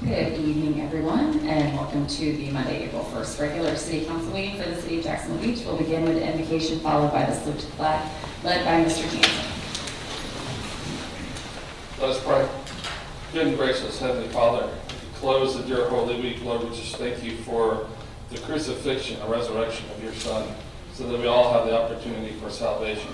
Good evening, everyone, and welcome to the Monday, April 1st regular City Council meeting for the City of Jacksonville Beach. We'll begin with the invocation, followed by the salute to the flag, led by Mr. Jansen. Let us pray. Good and gracious Heavenly Father, as we close the dear Holy Week, Lord, we just thank you for the crucifixion and resurrection of your Son, so that we all have the opportunity for salvation.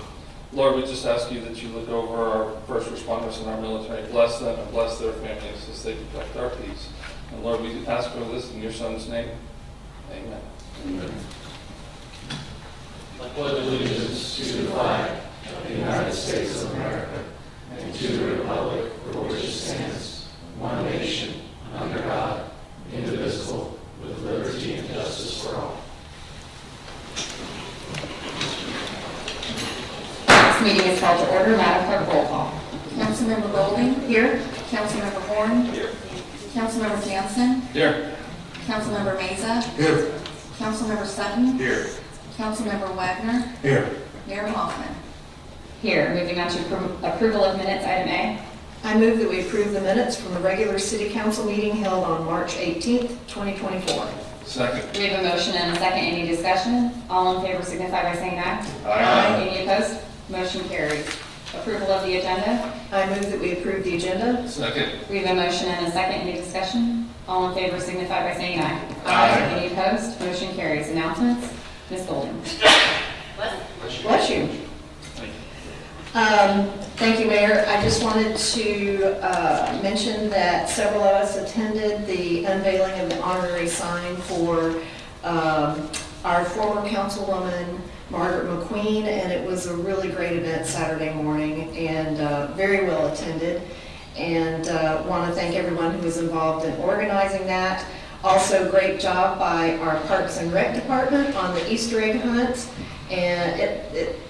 Lord, we just ask you that you look over our first responders and our military, bless them and bless their families as they protect our peace. And Lord, we ask for this in your Son's name. Amen. Amen. I pledge allegiance to the flag of the United States of America and to the republic for which it stands, one nation, under God, indivisible, with liberty and justice for all. This meeting is called to order. Madam Clerk, roll call. Councilmember Golding. Here. Councilmember Horn. Here. Councilmember Jansen. Here. Councilmember Meza. Here. Councilmember Sutton. Here. Councilmember Wagner. Here. Mayor Hoffman. Here, moving on to approval of minutes, item A. I move that we approve the minutes from the regular city council meeting held on March 18th, 2024. Second. We have a motion and a second. Any discussion? All in favor signify by saying aye. Aye. Any opposed? Motion carries. Approval of the agenda. I move that we approve the agenda. Second. We have a motion and a second. Any discussion? All in favor signify by saying aye. Aye. Any opposed? Motion carries. Announcements? Ms. Golden. Bless you. Thank you, Mayor. I just wanted to mention that several of us attended the unveiling of the honorary sign for our former councilwoman, Margaret McQueen, and it was a really great event Saturday morning and very well attended. And want to thank everyone who was involved in organizing that. Also, great job by our Parks and Rec department on the Easter egg hunt. And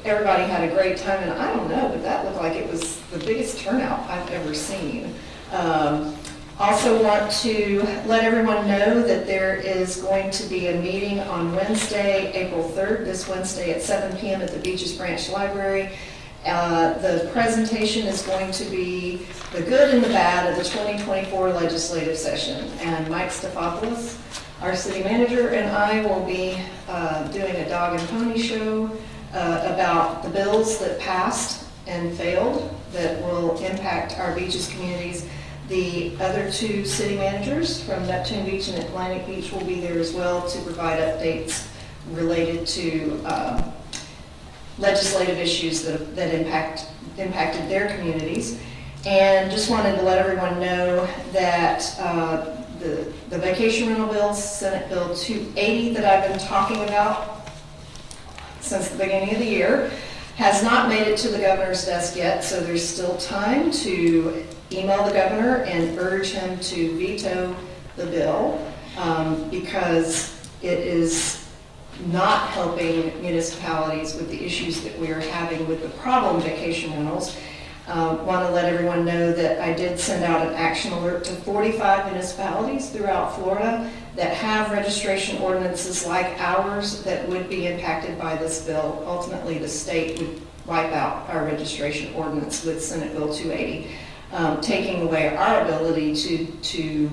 everybody had a great time, and I don't know, but that looked like it was the biggest turnout I've ever seen. Also want to let everyone know that there is going to be a meeting on Wednesday, April 3rd, this Wednesday at 7 p.m. at the Beaches Branch Library. The presentation is going to be the good and the bad of the 2024 legislative session. And Mike Stefopoulos, our city manager, and I will be doing a dog and pony show about the bills that passed and failed that will impact our beaches communities. The other two city managers from Neptune Beach and Atlantic Beach will be there as well to provide updates related to legislative issues that impacted their communities. And just wanted to let everyone know that the vacation rental bills, Senate Bill 280 that I've been talking about since the beginning of the year, has not made it to the governor's desk yet, so there's still time to email the governor and urge him to veto the bill because it is not helping municipalities with the issues that we are having with the problem vacation rentals. Want to let everyone know that I did send out an action alert to 45 municipalities throughout Florida that have registration ordinances like ours that would be impacted by this bill. Ultimately, the state would wipe out our registration ordinance with Senate Bill 280, taking away our ability to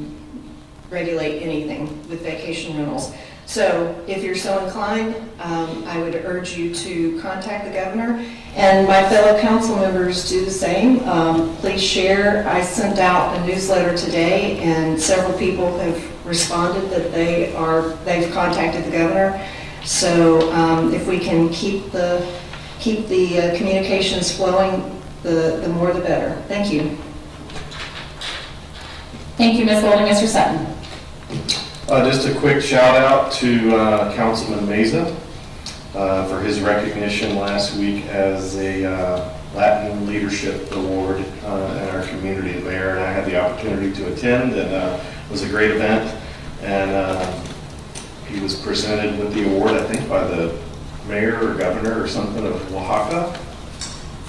regulate anything with vacation rentals. So if you're so inclined, I would urge you to contact the governor, and my fellow council members do the same. Please share. I sent out a newsletter today, and several people have responded that they've contacted the governor. So if we can keep the communications flowing, the more the better. Thank you. Thank you, Ms. Golden. Mr. Sutton. Just a quick shout out to Councilman Meza for his recognition last week as a Latin Leadership Award in our community. The mayor and I had the opportunity to attend, and it was a great event. And he was presented with the award, I think, by the mayor or governor or something of Oaxaca.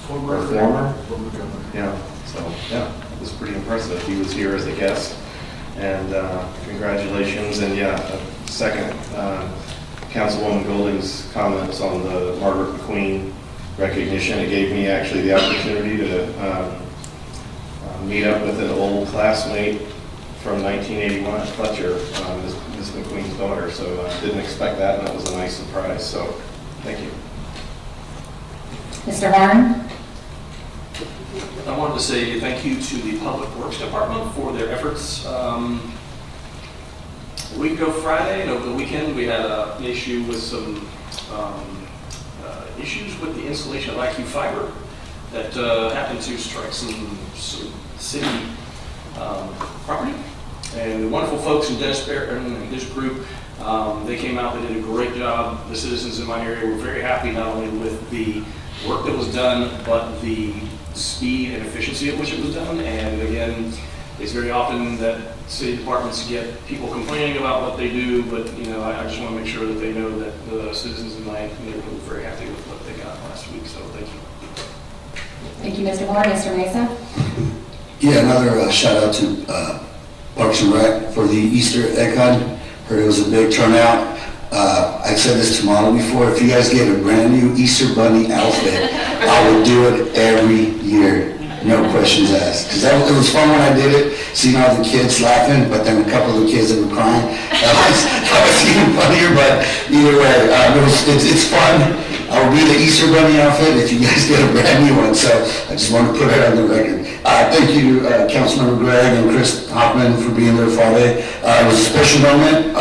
Former governor. Yeah, so yeah, it was pretty impressive. He was here as a guest. And congratulations, and yeah, second, Councilwoman Golding's comments on the Margaret McQueen recognition. It gave me actually the opportunity to meet up with an old classmate from 1981 at Fletcher, Ms. McQueen's daughter. So didn't expect that, and that was a nice surprise. So thank you. Mr. Horn? I wanted to say thank you to the Public Works Department for their efforts. A week ago Friday, and over the weekend, we had an issue with some issues with the installation of IQ fiber that happened to strike some city property. And the wonderful folks in Dennis Bear and his group, they came out, they did a great job. The citizens in my area were very happy not only with the work that was done, but the speed and efficiency at which it was done. And again, it's very often that city departments get people complaining about what they do, but I just want to make sure that they know that the citizens in my neighborhood were very happy with what they got last week. So thank you. Thank you, Mr. Horn. Mr. Mesa? Yeah, another shout out to Parks and Rec for the Easter egg hunt. Heard it was a big turnout. I said this to Molly before, if you guys get a brand new Easter Bunny outfit, I would do it every year, no questions asked. Because it was fun when I did it, seeing all the kids laughing, but then a couple of the kids that were crying. That was even funnier, but either way, it's fun. I'll be the Easter Bunny outfit if you guys get a brand new one, so I just want to put it on the record. Thank you, Councilmember Gregg and Chris Hoffman for being there Friday. It was a special moment,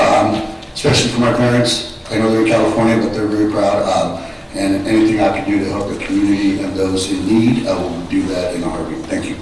especially for my parents. I know they're in California, but they're very proud. And anything I can do to help the community and those in need, I will do that in a heartbeat. Thank you.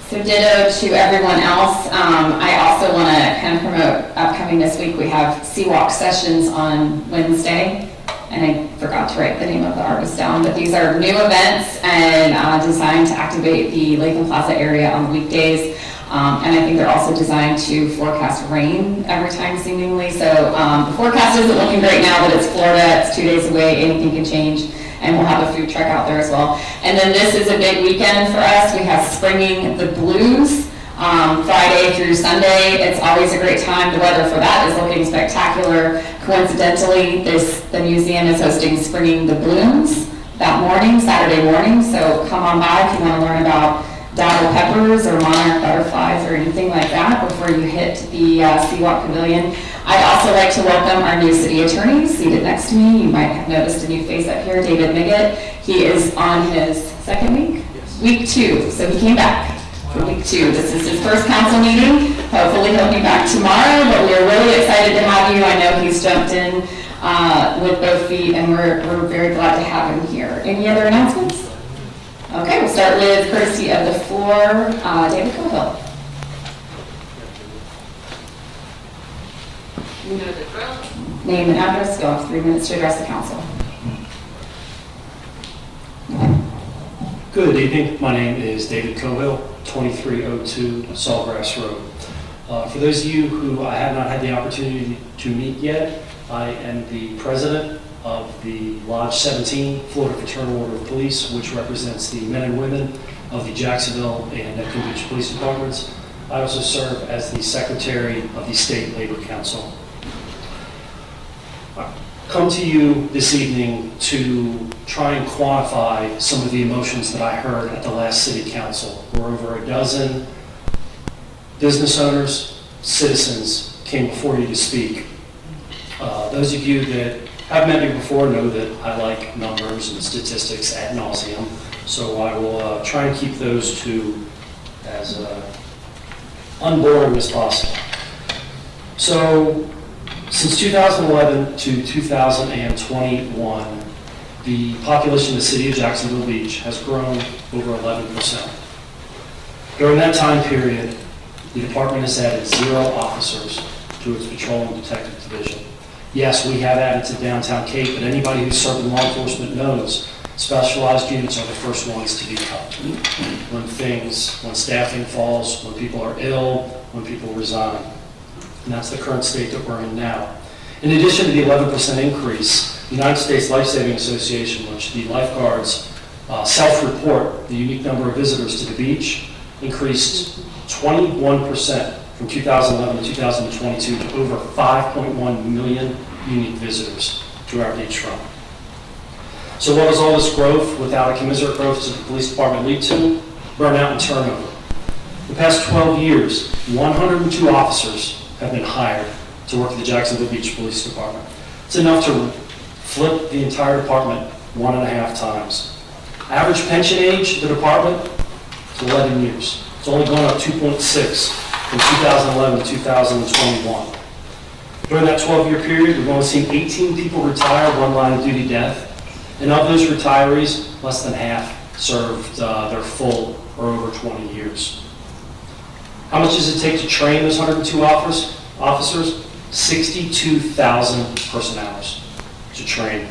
So ditto to everyone else. I also want to kind of promote upcoming this week. We have Sea Walk sessions on Wednesday. And I forgot to write the name of the artist down, but these are new events and designed to activate the Lakeland Plaza area on weekdays. And I think they're also designed to forecast rain every time seemingly. So the forecast isn't looking great now, but it's Florida, it's 2 days away, anything can change. And we'll have a food truck out there as well. And then this is a big weekend for us. We have Springing the Blues. Friday through Sunday. It's always a great time. The weather for that is looking spectacular. Coincidentally, the museum is hosting Springing the Blooms that morning, Saturday morning. So come on by if you want to learn about dapple peppers or monarch butterflies or anything like that before you hit the Sea Walk Pavilion. I'd also like to welcome our new city attorney seated next to me. You might have noticed a new face up here, David Miggett. He is on his second week? Yes. Week 2, so he came back. For week 2. This is his first council meeting. Hopefully he'll be back tomorrow, but we're really excited to have you. I know he's jumped in with both feet, and we're very glad to have him here. Any other announcements? Okay, we'll start with courtesy of the floor, David Cohill. You know the drill. Name and address, you'll have 3 minutes to address the council. Good evening. My name is David Cohill, 2302 Sawgrass Road. For those of you who I have not had the opportunity to meet yet, I am the president of the Lodge 17 Florida Fraternal Order of Police, which represents the men and women of the Jacksonville and Neptune Beach Police Departments. I also serve as the secretary of the State Labor Council. Come to you this evening to try and quantify some of the emotions that I heard at the last city council, where over a dozen business owners, citizens came before you to speak. Those of you that have met me before know that I like numbers and statistics ad nauseum, so I will try and keep those to as unboring as possible. So, since 2011 to 2021, the population of the city of Jacksonville Beach has grown over 11%. During that time period, the department has added 0 officers to its patrol and detective division. Yes, we have added to downtown Cape, but anybody who's served in law enforcement knows specialized units are the first ones to be cut. When staffing falls, when people are ill, when people resign. And that's the current state that we're in now. In addition to the 11% increase, the United States Life Saving Association, which the lifeguards self-report the unique number of visitors to the beach, increased 21% from 2011 to 2022 to over 5.1 million unique visitors to our beachfront. So what does all this growth without a commensurate growth to the police department lead to? Burnout and turnover. The past 12 years, 102 officers have been hired to work at the Jacksonville Beach Police Department. It's enough to flip the entire department 1.5 times. Average pension age of the department is 11 years. It's only gone up 2.6 from 2011 to 2021. During that 12-year period, we've only seen 18 people retire, one line of duty death. And of those retirees, less than half served their full or over 20 years. How much does it take to train those 102 officers? 62,000 person hours to train.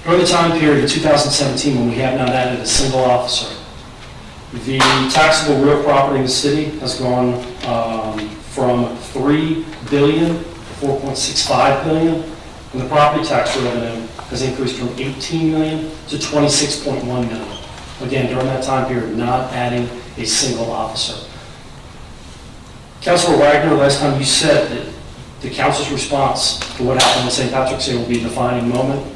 During the time period in 2017 when we have not added a single officer, the taxable real property in the city has gone from $3 billion to $4.65 billion, and the property tax revenue has increased from $18 million to $26.1 million. Again, during that time period, not adding a single officer. Councilor Wagner, last time you said that the council's response to what happened on St. Patrick's Day will be a defining moment,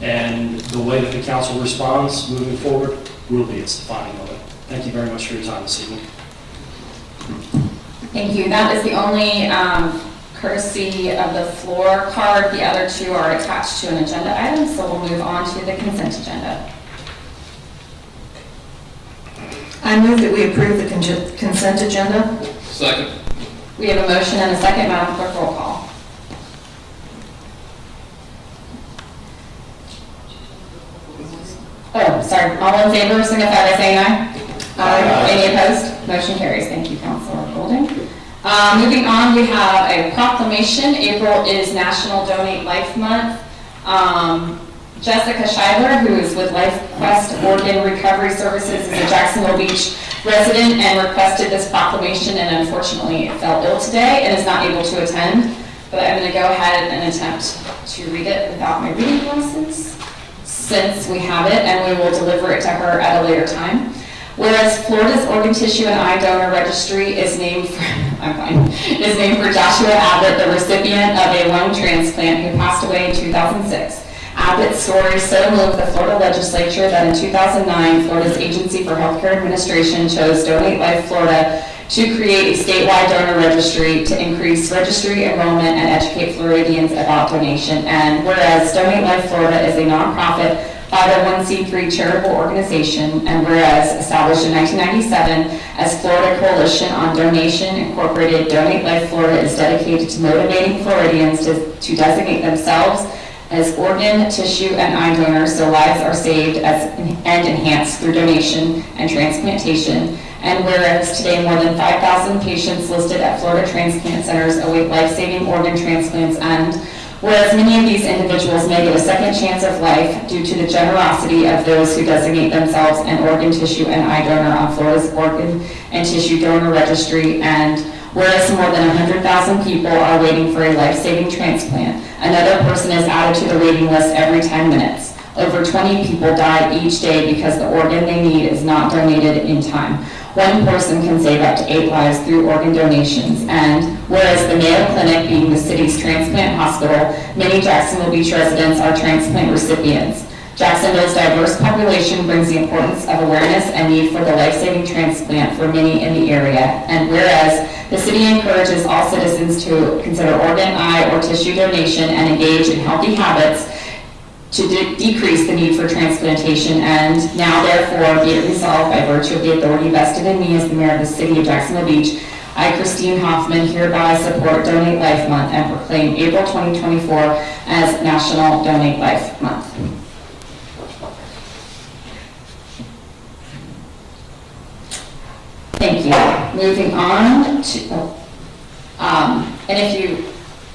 and the way that the council responds moving forward will be its defining moment. Thank you very much for your time this evening. Thank you. That is the only courtesy of the floor card. The other two are attached to an agenda item, so we'll move on to the consent agenda. I move that we approve the consent agenda. Second. We have a motion and a second. Madam Clerk, roll call. Oh, sorry. All in favor, signify by saying aye. Aye. Any opposed? Motion carries. Thank you, Councilor Golding. Moving on, we have a proclamation. April is National Donate Life Month. Jessica Schuyler, who is with LifeQuest Organ Recovery Services, is a Jacksonville Beach resident and requested this proclamation, and unfortunately fell ill today and is not able to attend. But I'm going to go ahead and attempt to read it without my reading glasses, since we have it, and we will deliver it to her at a later time. Whereas Florida's Organ Tissue and Eye Donor Registry is named for Joshua Abbott, the recipient of a lung transplant who passed away in 2006. Abbott's story so moved the Florida legislature that in 2009, Florida's Agency for Healthcare Administration chose Donate Life Florida to create a statewide donor registry to increase registry enrollment and educate Floridians about donation. And whereas Donate Life Florida is a nonprofit 501c3 charitable organization, and whereas established in 1997 as Florida Coalition on Donation Incorporated, Donate Life Florida is dedicated to motivating Floridians to designate themselves as organ, tissue, and eye donors so lives are saved and enhanced through donation and transplantation. And whereas today more than 5,000 patients listed at Florida transplant centers await life-saving organ transplants, and whereas many of these individuals may get a second chance of life due to the generosity of those who designate themselves an organ, tissue, and eye donor on Florida's Organ and Tissue Donor Registry, and whereas more than 100,000 people are waiting for a life-saving transplant, another person is added to the waiting list every 10 minutes. Over 20 people die each day because the organ they need is not donated in time. One person can save up to 8 lives through organ donations. And whereas the Mayo Clinic, being the city's transplant hospital, many Jacksonville Beach residents are transplant recipients. Jacksonville's diverse population brings the importance of awareness and need for the life-saving transplant for many in the area. And whereas the city encourages all citizens to consider organ, eye, or tissue donation and engage in healthy habits to decrease the need for transplantation, and now therefore be it resolved by virtue of the authority vested in me as the mayor of the city of Jacksonville Beach, I, Christine Hoffman, hereby support Donate Life Month and proclaim April 2024 as National Donate Life Month. Thank you. Moving on to, and if you,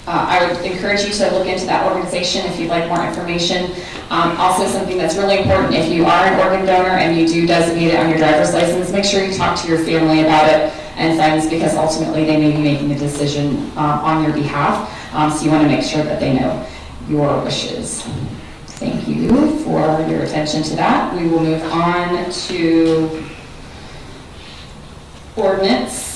I would encourage you to look into that organization if you'd like more information. Also, something that's really important, if you are an organ donor and you do designate it on your driver's license, make sure you talk to your family about it and friends, because ultimately they may be making a decision on your behalf. So you want to make sure that they know your wishes. Thank you for your attention to that. We will move on to ordinance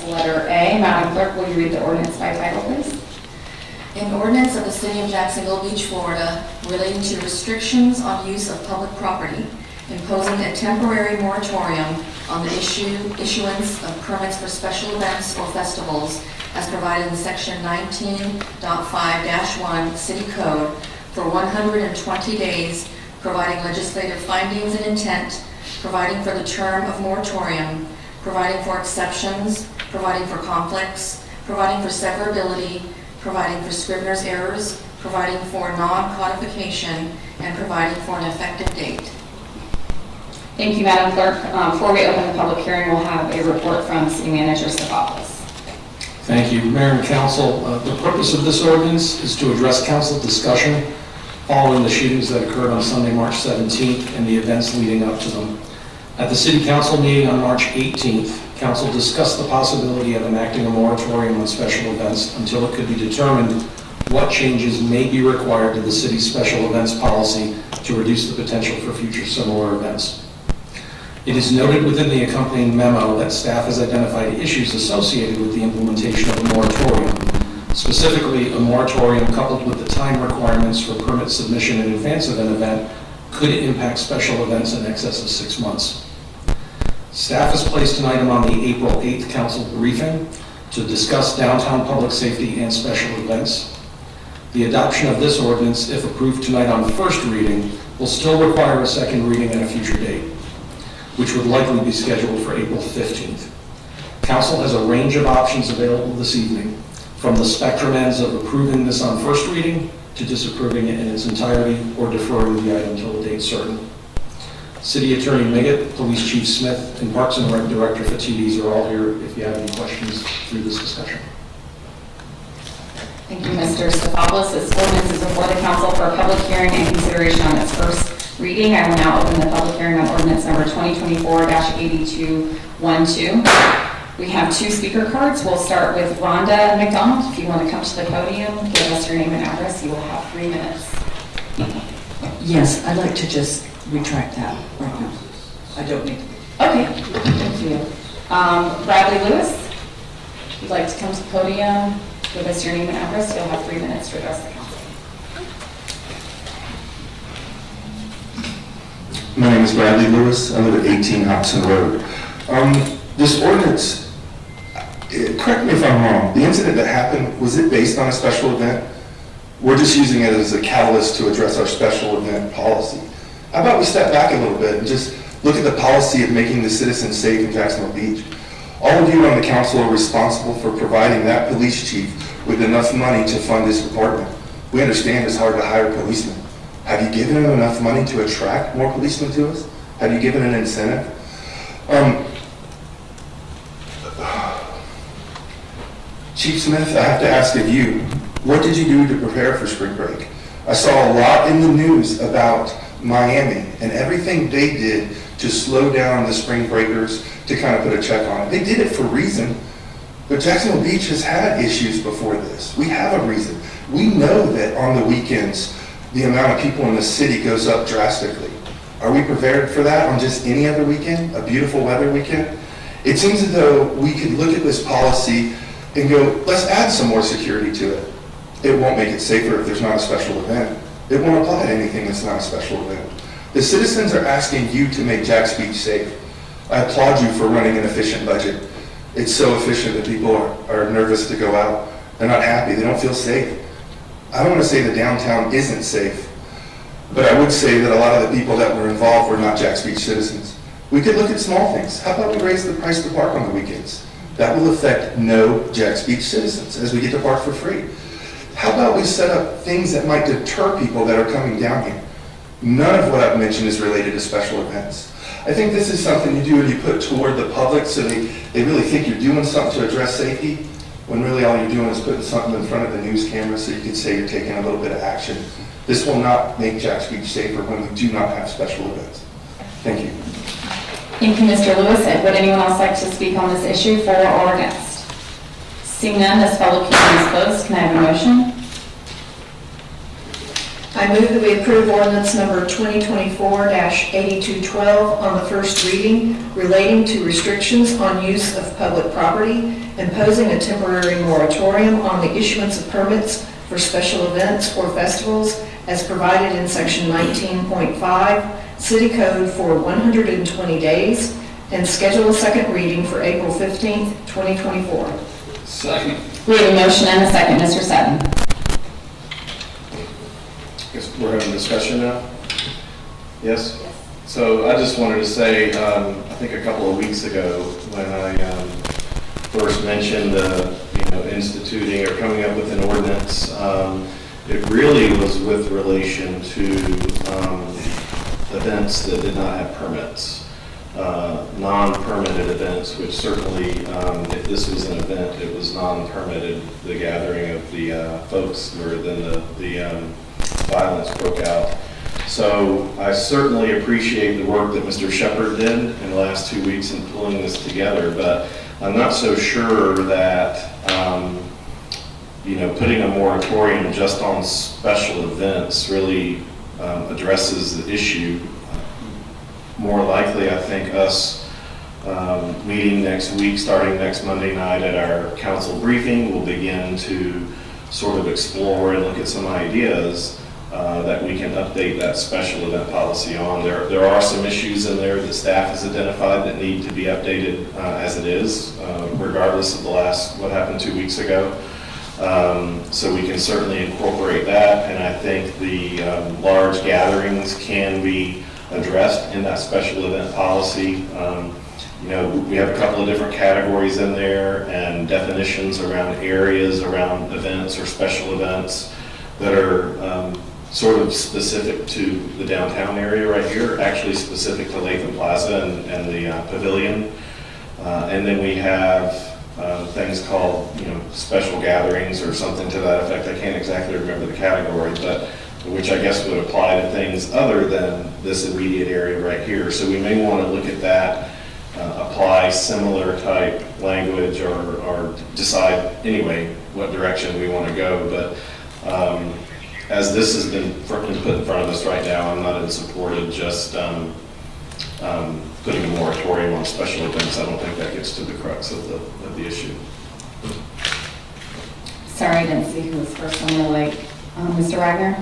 letter A. Madam Clerk, will you read the ordinance by title, please? An ordinance of the City of Jacksonville Beach, Florida, relating to restrictions on use of public property, imposing a temporary moratorium on the issuance of permits for special events or festivals as provided in Section 19.5-1 City Code for 120 days, providing legislative findings and intent, providing for the term of moratorium, providing for exceptions, providing for conflicts, providing for severability, providing for scrivener's errors, providing for non-codification, and providing for an effective date. Thank you, Madam Clerk. Before we open the public hearing, we'll have a report from City Manager Stefopoulos. Thank you, Mayor and Council. The purpose of this ordinance is to address council discussion following the shootings that occurred on Sunday, March 17th, and the events leading up to them. At the City Council meeting on March 18th, Council discussed the possibility of enacting a moratorium on special events until it could be determined what changes may be required to the city's special events policy to reduce the potential for future similar events. It is noted within the accompanying memo that staff has identified issues associated with the implementation of a moratorium. Specifically, a moratorium coupled with the time requirements for permit submission in advance of an event could impact special events in excess of 6 months. Staff has placed an item on the April 8th council briefing to discuss downtown public safety and special events. The adoption of this ordinance, if approved tonight on first reading, will still require a second reading at a future date, which would likely be scheduled for April 15th. Council has a range of options available this evening, from the spectrum ends of approving this on first reading to disapproving it in its entirety or deferring the item until a date certain. City Attorney Miggott, Police Chief Smith, and Parks and Rec Director Fatides are all here if you have any questions through this discussion. Thank you, Mr. Stefopoulos. This ordinance is before the council for a public hearing and consideration on its first reading. I will now open the public hearing on ordinance number 2024-8212. We have 2 speaker cards. We'll start with Rhonda McDonald. If you want to come to the podium, give us your name and address. You will have 3 minutes. Yes, I'd like to just retract that right now. I don't need to. Okay, thank you. Bradley Lewis, if you'd like to come to the podium, give us your name and address. You'll have 3 minutes to address the council. My name is Bradley Lewis. I live at 18 Hobson Road. This ordinance, correct me if I'm wrong, the incident that happened, was it based on a special event? We're just using it as a catalyst to address our special event policy. How about we step back a little bit and just look at the policy of making the citizens safe in Jacksonville Beach? All of you on the council are responsible for providing that police chief with enough money to fund his department. We understand it's hard to hire policemen. Have you given him enough money to attract more policemen to us? Have you given an incentive? Chief Smith, I have to ask of you, what did you do to prepare for spring break? I saw a lot in the news about Miami and everything they did to slow down the spring breakers to kind of put a check on it. They did it for a reason, but Jacksonville Beach has had issues before this. We have a reason. We know that on the weekends, the amount of people in the city goes up drastically. Are we prepared for that on just any other weekend, a beautiful weather weekend? It seems as though we could look at this policy and go, let's add some more security to it. It won't make it safer if there's not a special event. It won't apply to anything that's not a special event. The citizens are asking you to make Jack's Beach safe. I applaud you for running an efficient budget. It's so efficient that people are nervous to go out. They're not happy. They don't feel safe. I don't want to say the downtown isn't safe, but I would say that a lot of the people that were involved were not Jack's Beach citizens. We could look at small things. How about we raise the price to park on the weekends? That will affect no Jack's Beach citizens as we get to park for free. How about we set up things that might deter people that are coming down here? None of what I've mentioned is related to special events. I think this is something you do and you put toward the public so they really think you're doing something to address safety, when really all you're doing is putting something in front of the news camera so you can say you're taking a little bit of action. This will not make Jack's Beach safer when we do not have special events. Thank you. Thank you, Mr. Lewis. Would anyone else like to speak on this issue for or against? Seeing none, this public hearing is closed. Can I have a motion? I move that we approve ordinance number 2024-8212 on the first reading relating to restrictions on use of public property, imposing a temporary moratorium on the issuance of permits for special events or festivals as provided in section 19.5 City Code for 120 days, and schedule a second reading for April 15th, 2024. Second. We have a motion and a second. Mr. Sutton? Guess we're having a discussion now? Yes? So I just wanted to say, I think a couple of weeks ago, when I first mentioned instituting or coming up with an ordinance, it really was with relation to events that did not have permits. Non-permitted events, which certainly, if this was an event, it was non-permitted, the gathering of the folks where then the violence broke out. So I certainly appreciate the work that Mr. Shepard did in the last 2 weeks in pulling this together, but I'm not so sure that, putting a moratorium just on special events really addresses the issue. More likely, I think us meeting next week, starting next Monday night at our council briefing, will begin to sort of explore and look at some ideas that we can update that special event policy on. There are some issues in there that staff has identified that need to be updated as it is, regardless of what happened 2 weeks ago. So we can certainly incorporate that, and I think the large gatherings can be addressed in that special event policy. We have a couple of different categories in there and definitions around areas, around events or special events that are sort of specific to the downtown area right here, actually specific to Latham Plaza and the pavilion. And then we have things called, special gatherings or something to that effect. I can't exactly remember the category, but which I guess would apply to things other than this immediate area right here. So we may want to look at that, apply similar type language or decide anyway what direction we want to go. But as this has been put in front of us right now, I'm not in support of just putting a moratorium on special events. I don't think that gets to the crux of the issue. Sorry, I didn't see who was first on the lake. Mr. Wagner?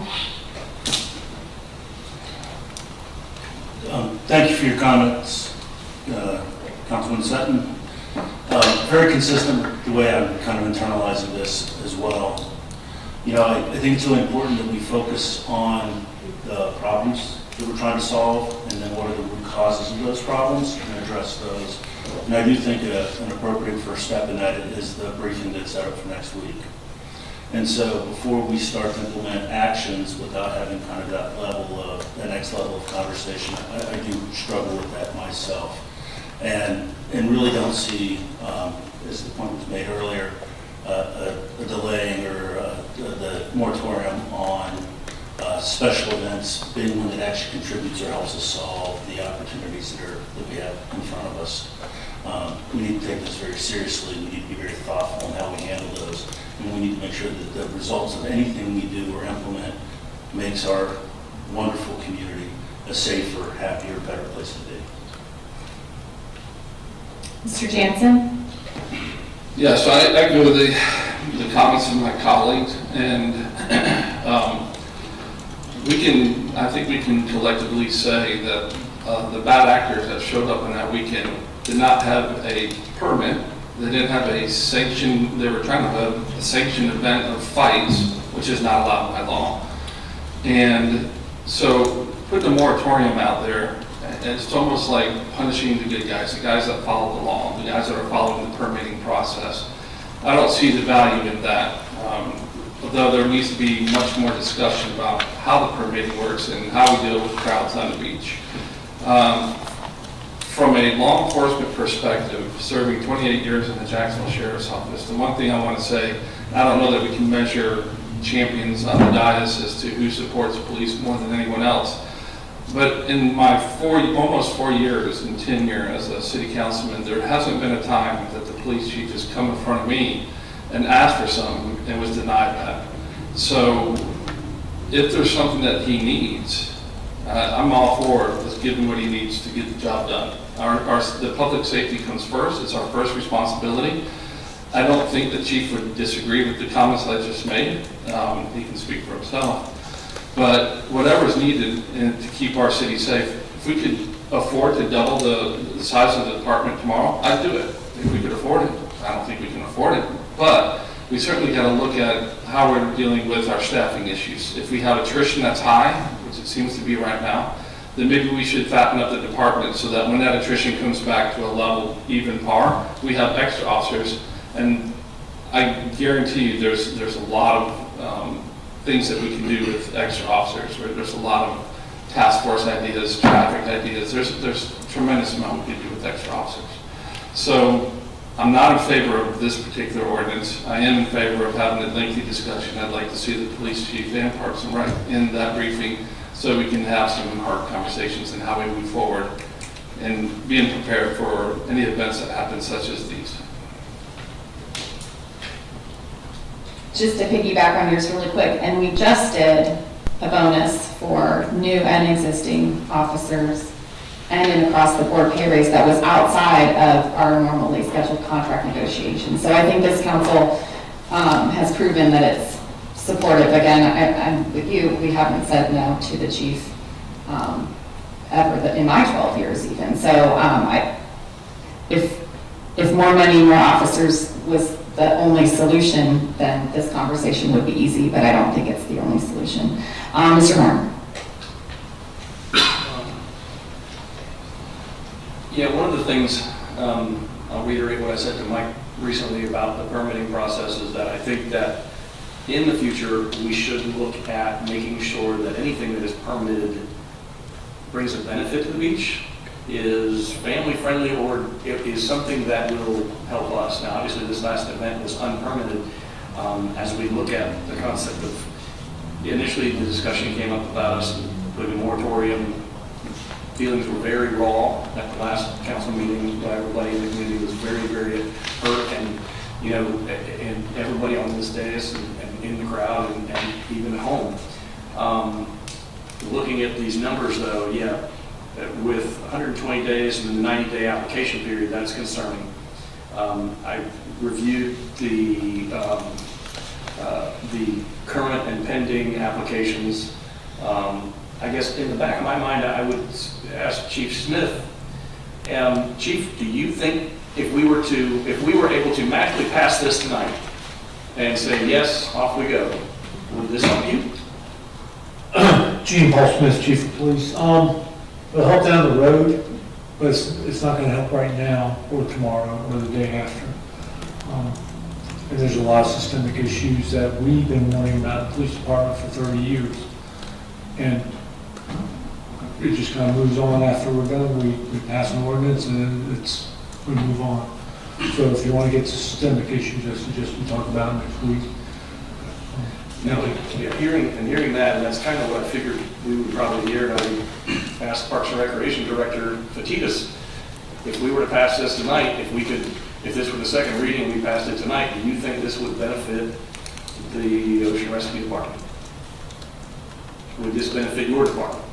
Thank you for your comments, Councilman Sutton. Very consistent with the way I'm kind of internalizing this as well. I think it's really important that we focus on the problems that we're trying to solve, and then what are the root causes of those problems, and address those. And I do think an appropriate first step in that is the briefing that's set up for next week. And so before we start to implement actions without having kind of that next level of conversation, I do struggle with that myself. And really don't see, as the point was made earlier, a delaying or the moratorium on special events being one that actually contributes or helps us solve the opportunities that we have in front of us. We need to take this very seriously. We need to be very thoughtful in how we handle those. And we need to make sure that the results of anything we do or implement makes our wonderful community a safer, happier, better place to be. Mr. Jansen? Yeah, so I echo the comments of my colleagues, and I think we can collectively say that the bad actors that showed up on that weekend did not have a permit. They didn't have a sanction. They were trying to have a sanctioned event of fights, which is not allowed by law. And so putting a moratorium out there, it's almost like punishing the good guys, the guys that follow the law, the guys that are following the permitting process. I don't see the value in that, although there needs to be much more discussion about how the permitting works and how we deal with crowds on the beach. From a law enforcement perspective, serving 28 years in the Jacksonville Sheriff's Office, the one thing I want to say, I don't know that we can measure champions on the dais as to who supports police more than anyone else. But in my almost 4 years in tenure as a city councilman, there hasn't been a time that the police chief has come in front of me and asked for something and was denied that. So if there's something that he needs, I'm all for it. Let's give him what he needs to get the job done. The public safety comes first. It's our first responsibility. I don't think the chief would disagree with the comments I just made. He can speak for himself. But whatever's needed to keep our city safe, if we could afford to double the size of the department tomorrow, I'd do it. If we could afford it. I don't think we can afford it. But we certainly got to look at how we're dealing with our staffing issues. If we have attrition that's high, which it seems to be right now, then maybe we should fatten up the department so that when that attrition comes back to a level even par, we have extra officers. And I guarantee you there's a lot of things that we can do with extra officers. There's a lot of task force ideas, traffic ideas. There's a tremendous amount we can do with extra officers. So I'm not in favor of this particular ordinance. I am in favor of having a lengthy discussion. I'd like to see the police chief and Parks and Rec in that briefing so we can have some hard conversations on how we move forward and being prepared for any events that happen such as these. Just to piggyback on yours really quick, and we just did a bonus for new and existing officers and an across-the-board pay raise that was outside of our normally scheduled contract negotiations. So I think this council has proven that it's supportive. Again, I'm with you, we haven't said no to the chief ever in my 12 years even. So if more money, more officers was the only solution, then this conversation would be easy, but I don't think it's the only solution. Mr. Horn. Yeah, one of the things, I'll reiterate what I said to Mike recently about the permitting process, is that I think that in the future, we should look at making sure that anything that is permitted brings a benefit to the beach, is family-friendly, or is something that will help us. Now, obviously, this last event was unpermitted. As we look at the concept of, initially the discussion came up about us putting a moratorium. Feelings were very raw at the last council meeting. Everybody in the community was very, very hurt, and and everybody on this dais and in the crowd and even at home. Looking at these numbers, though, yeah, with 120 days and the 90-day application period, that's concerning. I reviewed the current and pending applications. I guess in the back of my mind, I would ask Chief Smith, Chief, do you think if we were able to magically pass this tonight and say, yes, off we go, would this help you? Gene Paul Smith, Chief of Police. It'll help down the road, but it's not going to help right now or tomorrow or the day after. And there's a lot of systemic issues that we've been warning about in the police department for 30 years. And it just kind of moves on after we're done. We pass an ordinance and we move on. So if you want to get to systemic issues, I suggest we talk about them next week. Hearing that, and that's kind of what I figured we would probably hear. And I asked Parks and Recreation Director Fatitas, if we were to pass this tonight, if this were the second reading, we passed it tonight, do you think this would benefit the Ocean Rescue Department? Would this benefit your department?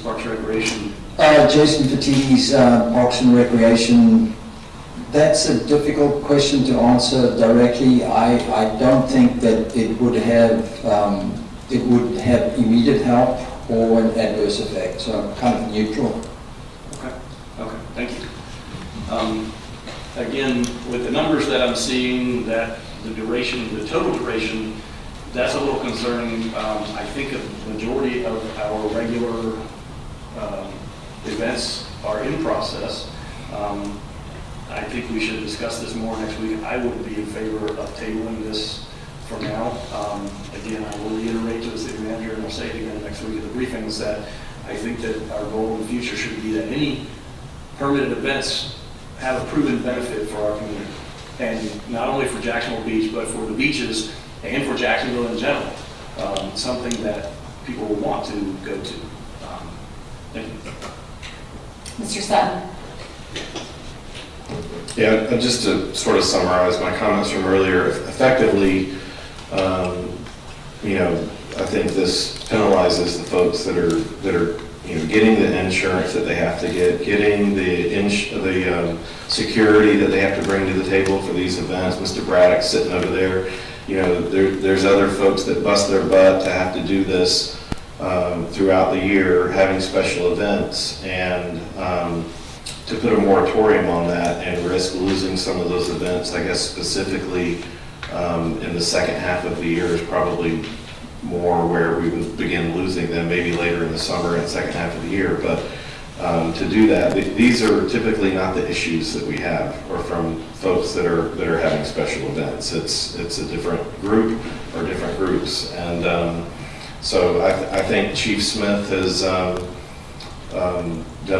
Parks and Recreation. Jason Fatides, Parks and Recreation. That's a difficult question to answer directly. I don't think that it would have immediate help or an adverse effect, so I'm kind of neutral. Okay, thank you. Again, with the numbers that I'm seeing, that the total duration, that's a little concerning. I think a majority of our regular events are in process. I think we should discuss this more next week. I would be in favor of tabling this for now. Again, I will reiterate to the city manager, and I'll say it again next week at the briefings, that I think that our goal in the future should be that any permitted events have a proven benefit for our community. And not only for Jacksonville Beach, but for the beaches and for Jacksonville in general. Something that people will want to go to. Thank you. Mr. Sutton. Yeah, just to sort of summarize my comments from earlier, effectively, I think this penalizes the folks that are getting the insurance that they have to get, getting the security that they have to bring to the table for these events. Mr. Braddock sitting over there, there's other folks that bust their butt to have to do this throughout the year, having special events, and to put a moratorium on that and risk losing some of those events, I guess specifically in the second half of the year is probably more where we would begin losing them, maybe later in the summer and second half of the year. But to do that, these are typically not the issues that we have, or from folks that are having special events. It's a different group or different groups, and so I think Chief Smith has done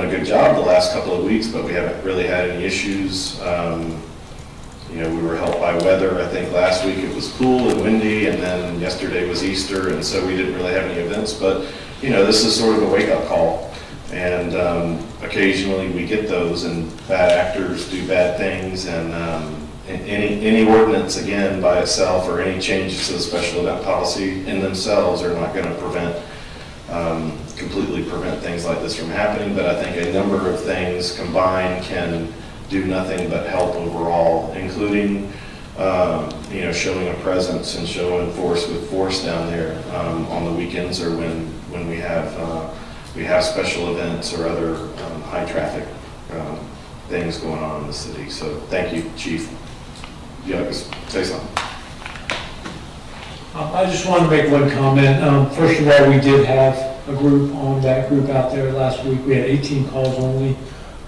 a good job the last couple of weeks, but we haven't really had any issues. We were helped by weather. I think last week it was cool and windy, and then yesterday was Easter, and so we didn't really have any events. But, this is sort of a wake-up call. And occasionally we get those, and bad actors do bad things, and any ordinance, again, by itself, or any changes to the special event policy in themselves are not going to completely prevent things like this from happening. But I think a number of things combined can do nothing but help overall, including showing a presence and showing force with force down there on the weekends, or when we have special events or other high traffic things going on in the city. So thank you, Chief. You like to say something? I just wanted to make one comment. First of all, we did have a group out there last week. We had 18 calls only,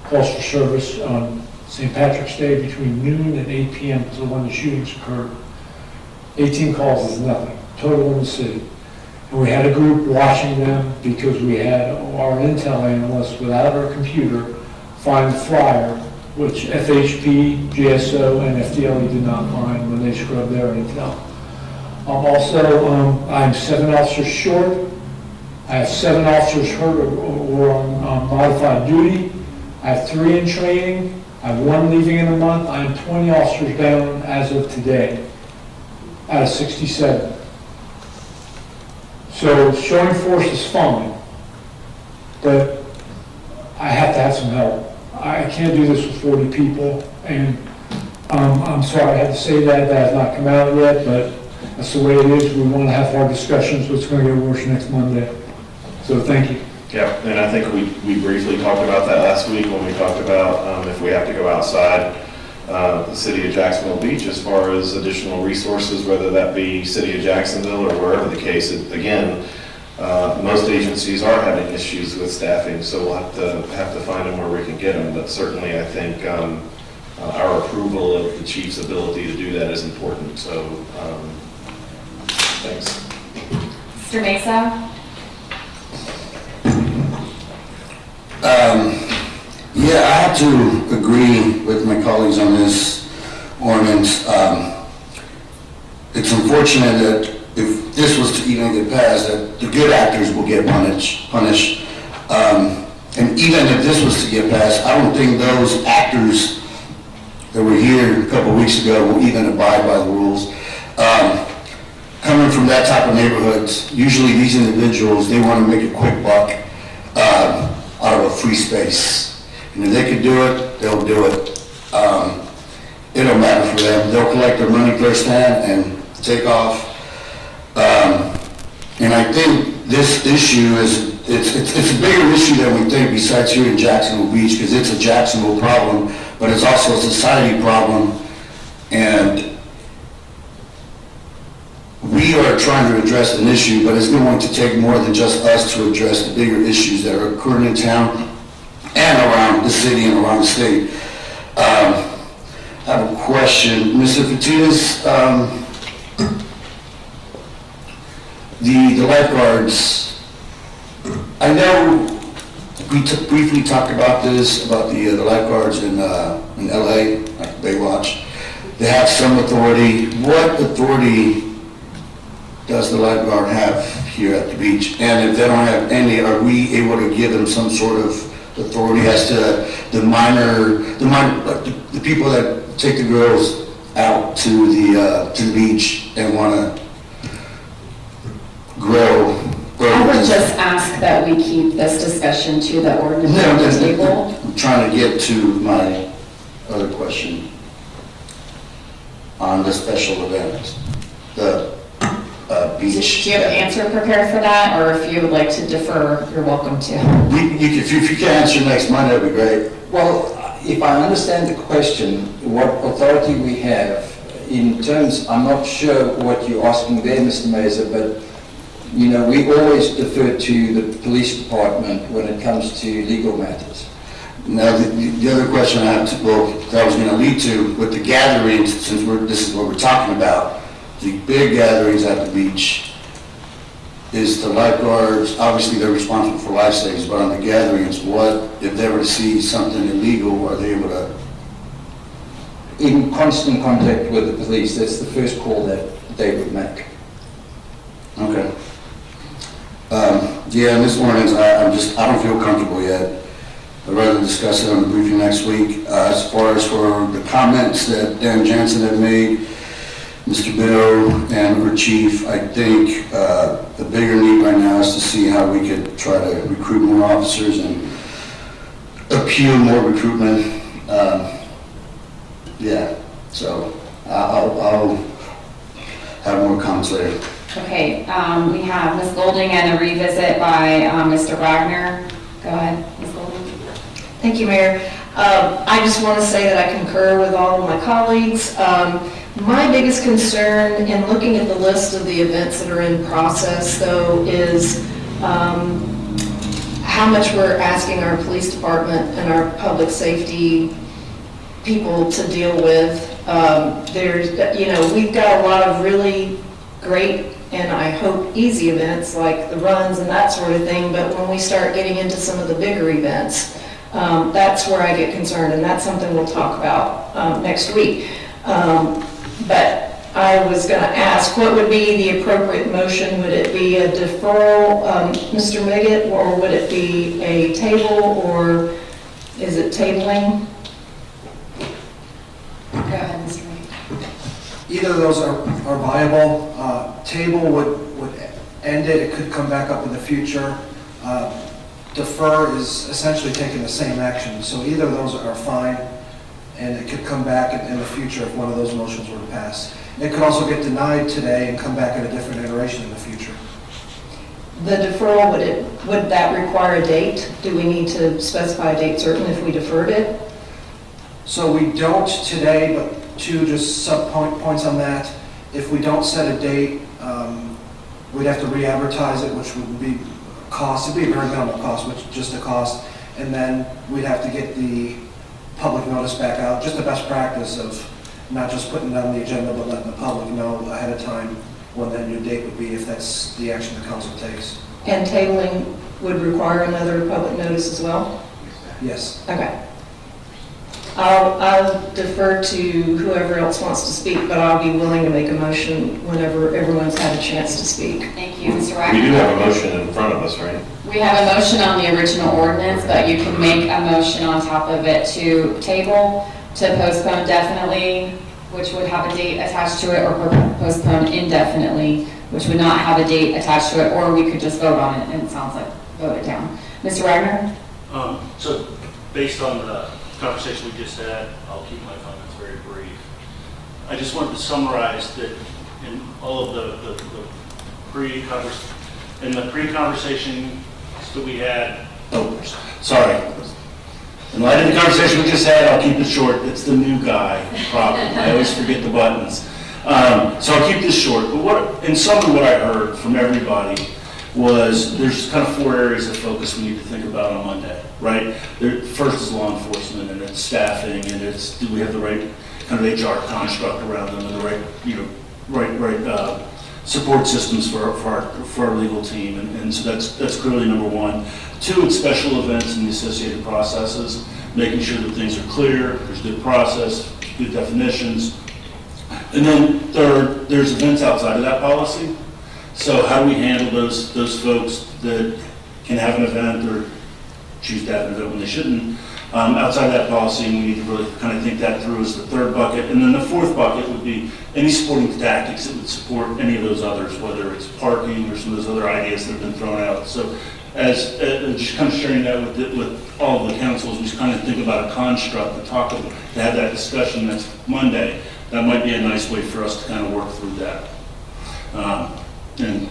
calls for service on St. Patrick's Day between noon and 8 p.m. is when the shootings occurred. 18 calls is nothing, total in the city. And we had a group watching them because we had our intel analysts without our computer find the flyer, which FHP, GSO, and FDLE did not find when they scrubbed their intel. I'm 7 officers short. I have 7 officers hurt or on modified duty. I have 3 in training. I have 1 leaving in a month. I am 20 officers down as of today, out of 67. So showing force is fine, but I have to have some help. I can't do this with 40 people, and I'm sorry I had to say that. That has not come out yet, but that's the way it is. We want to have our discussions, but it's going to get worse next Monday. So thank you. Yeah, and I think we briefly talked about that last week when we talked about if we have to go outside the city of Jacksonville Beach as far as additional resources, whether that be city of Jacksonville or wherever the case. Again, most agencies are having issues with staffing, so we'll have to find them where we can get them. But certainly, I think our approval of the chief's ability to do that is important. So, thanks. Mr. Mesa? Yeah, I have to agree with my colleagues on this ordinance. It's unfortunate that if this was to even get passed, that the good actors will get punished. And even if this was to get passed, I don't think those actors that were here a couple of weeks ago will even abide by the rules. Coming from that type of neighborhoods, usually these individuals, they want to make a quick buck out of a free space. And if they could do it, they'll do it. It don't matter for them. They'll collect their money firsthand and take off. And I think this issue it's a bigger issue than we think besides here in Jacksonville Beach, because it's a Jacksonville problem, but it's also a society problem. And we are trying to address an issue, but it's going to take more than just us to address the bigger issues that are occurring in town and around the city and around the state. I have a question. Mr. Fatinas, the lifeguards, I know we briefly talked about this, about the lifeguards in LA, like Baywatch. They have some authority. What authority does the lifeguard have here at the beach? And if they don't have any, are we able to give them some sort of authority as to the people that take the girls out to the beach and want to grow I would just ask that we keep this discussion to the ordinance No, on the that's- table. I'm trying to get to my other question on the special events, the Do beach. you have an answer prepared for that, or if you would like to defer, you're welcome to. If you can answer next Monday, that'd be great. Well, if I understand the question, what authority we have in terms, I'm not sure what you're asking there, Mr. Mazer, but, you know, we always defer to the police department when it comes to legal matters. Now, the other question I have, that I was going to lead to, with the gatherings, since this is what we're talking about, the big gatherings at the beach, is the lifeguards, obviously they're responsible for life savings, but on the gatherings, what, if they were to see something illegal, are they able to? In constant contact with the police, that's the first call that they would make. Okay. Yeah, Ms. Warnings, I don't feel comfortable yet. I'd rather discuss it on the briefing next week. As far as for the comments that Dan Jansen had made, Mr. Bill and our chief, I think the bigger need right now is to see how we could try to recruit more officers and appeal more recruitment. Yeah, so I'll have more comments later. Okay, we have Ms. Golding and a revisit by Mr. Wagner. Go ahead, Ms. Golding. Thank you, Mayor. I just want to say that I concur with all of my colleagues. My biggest concern in looking at the list of the events that are in process, though, is how much we're asking our police department and our public safety people to deal with. We've got a lot of really great and I hope easy events like the runs and that sort of thing, but when we start getting into some of the bigger events, that's where I get concerned, and that's something we'll talk about next week. But I was going to ask, what would be the appropriate motion? Would it be a deferral, Mr. Miggett, or would it be a table, or is it tabling? Go ahead, Mr. Miggett. Either of those are viable. Table would end it, it could come back up in the future. Defer is essentially taking the same action, so either of those are fine, and it could come back in the future if one of those motions were to pass. It could also get denied today and come back at a different iteration in the future. The deferral, would that require a date? Do we need to specify a date certain if we deferred it? So we don't today, but two just sub-points on that. If we don't set a date, we'd have to re-advertise it, which would be cost. It'd be a very minimal cost, which is just a cost. And then we'd have to get the public notice back out. Just the best practice of not just putting it on the agenda, but letting the public know ahead of time when that new date would be, if that's the action the council takes. And tabling would require another public notice as well? Yes. Okay. I'll defer to whoever else wants to speak, but I'll be willing to make a motion whenever everyone's had a chance to speak. Thank you, Mr. We Wagner. do have a motion in front of us, right? We have a motion on the original ordinance, but you can make a motion on top of it to table, to postpone definitely, which would have a date attached to it, or postpone indefinitely, which would not have a date attached to it, or we could just vote on it, and it sounds like vote it down. Mr. Wagner? So based on the conversation we just had, I'll keep my comments very brief. I just wanted to summarize that in all of the pre-conversation that we had, sorry. In light of the conversation we just had, I'll keep it short. It's the new guy problem. I always forget the buttons. So I'll keep this short. But in summary, what I heard from everybody was there's kind of 4 areas of focus we need to think about on Monday, right? First is law enforcement, and it's staffing, and it's do we have the right kind of HR construct around them, and the right, right support systems for our legal team, and so that's clearly number 1. 2, it's special events and the associated processes, making sure that things are clear, there's good process, good definitions, and then third, there's events outside of that policy. So how do we handle those folks that can have an event or choose to have an event when they shouldn't. Outside that policy, we need to really kind of think that through as the third bucket. And then the fourth bucket would be any supporting tactics that would support any of those others, whether it's parking or some of those other ideas that have been thrown out. So as just kind of sharing that with all of the councils, we just kind of think about a construct to talk about, to have that discussion next Monday. That might be a nice way for us to kind of work through that. And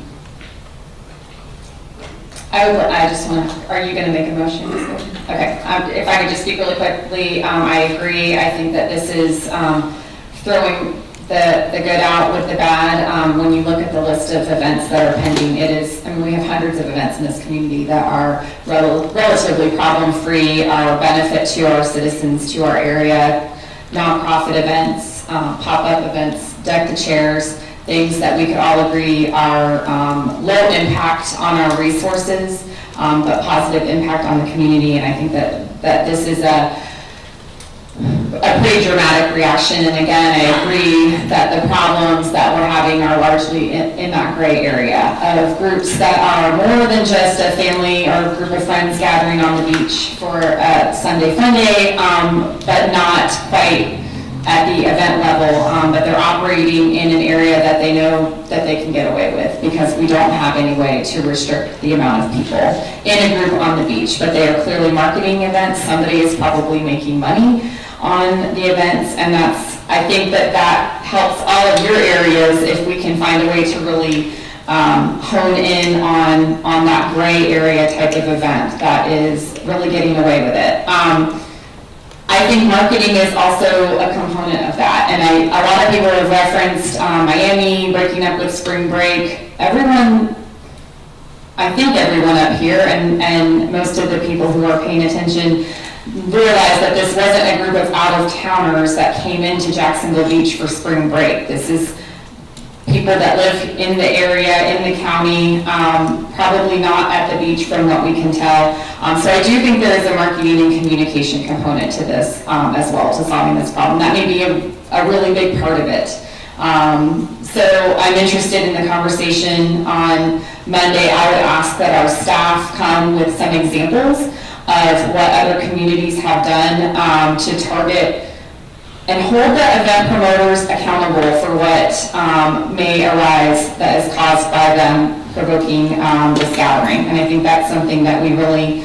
I just want to, are you going to make a motion? Okay, if I could just speak really quickly, I agree. I think that this is throwing the good out with the bad. When you look at the list of events that are pending, it is, I mean, we have hundreds of events in this community that are relatively problem-free, are a benefit to our citizens, to our area, nonprofit events, pop-up events, deck the chairs, things that we could all agree are low impact on our resources, but positive impact on the community. And I think that this is a pretty dramatic reaction. And again, I agree that the problems that we're having are largely in that gray area of groups that are more than just a family or a group of friends gathering on the beach for a Sunday fun day, but not quite at the event level, but they're operating in an area that they know that they can get away with because we don't have any way to restrict the amount of people in a group on the beach. But they are clearly marketing events. Somebody is probably making money on the events, and I think that helps all of your areas if we can find a way to really hone in on that gray area type of event that is really getting away with it. I think marketing is also a component of that, and a lot of people have referenced Miami breaking up with spring break. I think everyone up here and most of the people who are paying attention realize that this wasn't a group of out-of-towners that came into Jacksonville Beach for spring break. This is people that live in the area, in the county, probably not at the beach from what we can tell. So I do think there is a marketing and communication component to this as well, to solving this problem. That may be a really big part of it. So I'm interested in the conversation on Monday. I would ask that our staff come with some examples of what other communities have done to target and hold the event promoters accountable for what may arise that is caused by them provoking this gathering. And I think that's something that we really,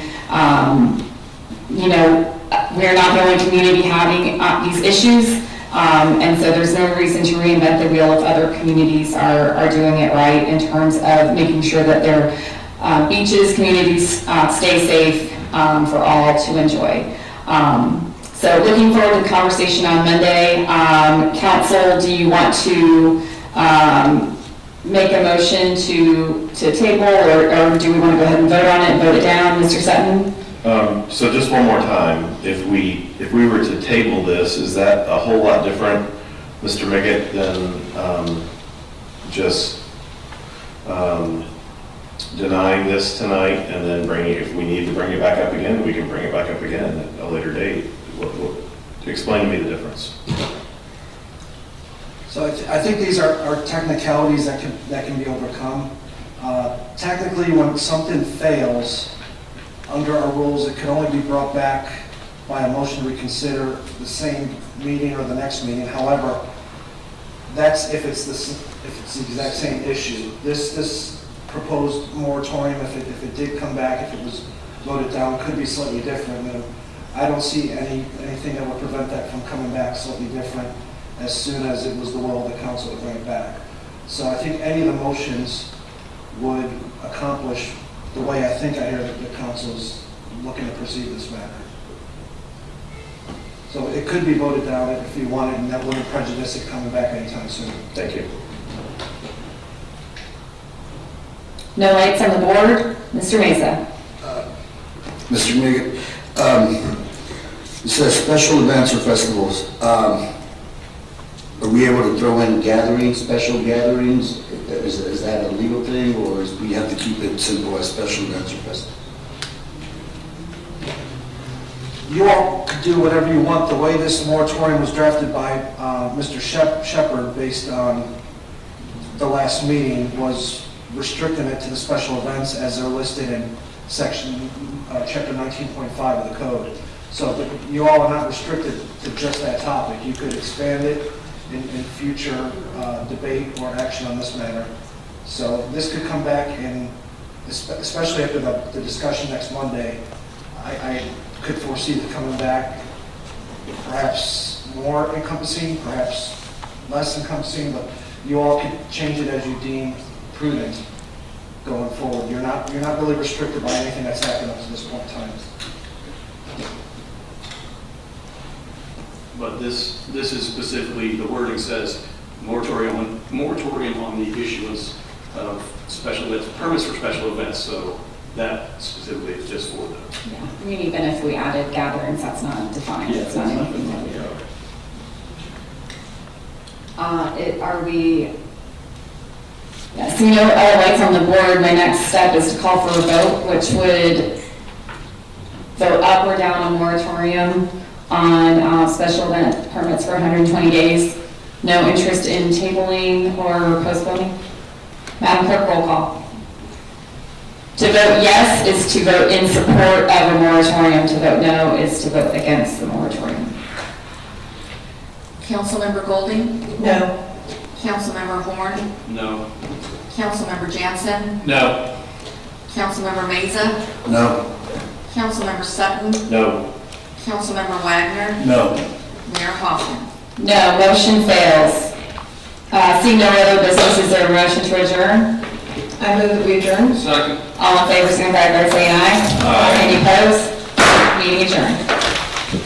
we're not the only community having these issues. And so there's no reason to reinvent the wheel if other communities are doing it right in terms of making sure that their beaches, communities stay safe for all to enjoy. So looking forward to the conversation on Monday. Council, do you want to make a motion to table, or do we want to go ahead and vote on it and vote it down, Mr. Sutton? So just one more time, if we were to table this, is that a whole lot different, Mr. Miggett, than just denying this tonight and then if we need to bring it back up again, we can bring it back up again at a later date? Explain to me the difference. So I think these are technicalities that can be overcome. Technically, when something fails, under our rules, it can only be brought back by a motion to reconsider the same meeting or the next meeting. However, that's if it's the exact same issue. This proposed moratorium, if it did come back, if it was voted down, could be slightly different. And I don't see anything that would prevent that from coming back slightly different as soon as it was the will of the council to bring it back. So I think any of the motions would accomplish the way I think I hear that the council's looking to proceed this matter. So it could be voted down if you wanted, and that wouldn't prejudice it coming back anytime soon. Thank you. No lights on the board. Mr. Mesa. Mr. Miggett, it says special events or festivals. Are we able to throw in gatherings, special gatherings? Is that a legal thing, or we have to keep it simple as special events or festivals? You all could do whatever you want. The way this moratorium was drafted by Mr. Shepard, based on the last meeting, was restricting it to the special events as they're listed in section, chapter 19.5 of the code. So, but you all are not restricted to just that topic. You could expand it in future debate or action on this matter. So this could come back in, especially after the discussion next Monday, I could foresee it coming back perhaps more encompassing, perhaps less encompassing, but you all could change it as you deem prudent going forward. You're not really restricted by anything that's happened up to this point in time. But this is specifically, the wording says moratorium on the issuance of special events, permits for special events, so that specifically is just for the. Yeah. I mean, even if we added gatherings, that's not defined. It's not anything that we are we, yeah, so no other lights on the board. My next step is to call for a vote, which would vote up or down on moratorium on special event permits for 120 days. No interest in tabling or postponing. Madam Clerk, roll call. To vote yes is to vote in support of a moratorium. To vote no is to vote against the moratorium. Councilmember Golding? No. Councilmember Horn? No. Councilmember Jansen? No. Councilmember Meza? No. Councilmember Sutton? No. Councilmember Wagner? No. Mayor Hoffman? No, motion fails. Seeing no other business, is there a motion to adjourn? I move that we adjourn. Second. All in favor, signify by saying aye. Aye. Any opposed? Meeting adjourned.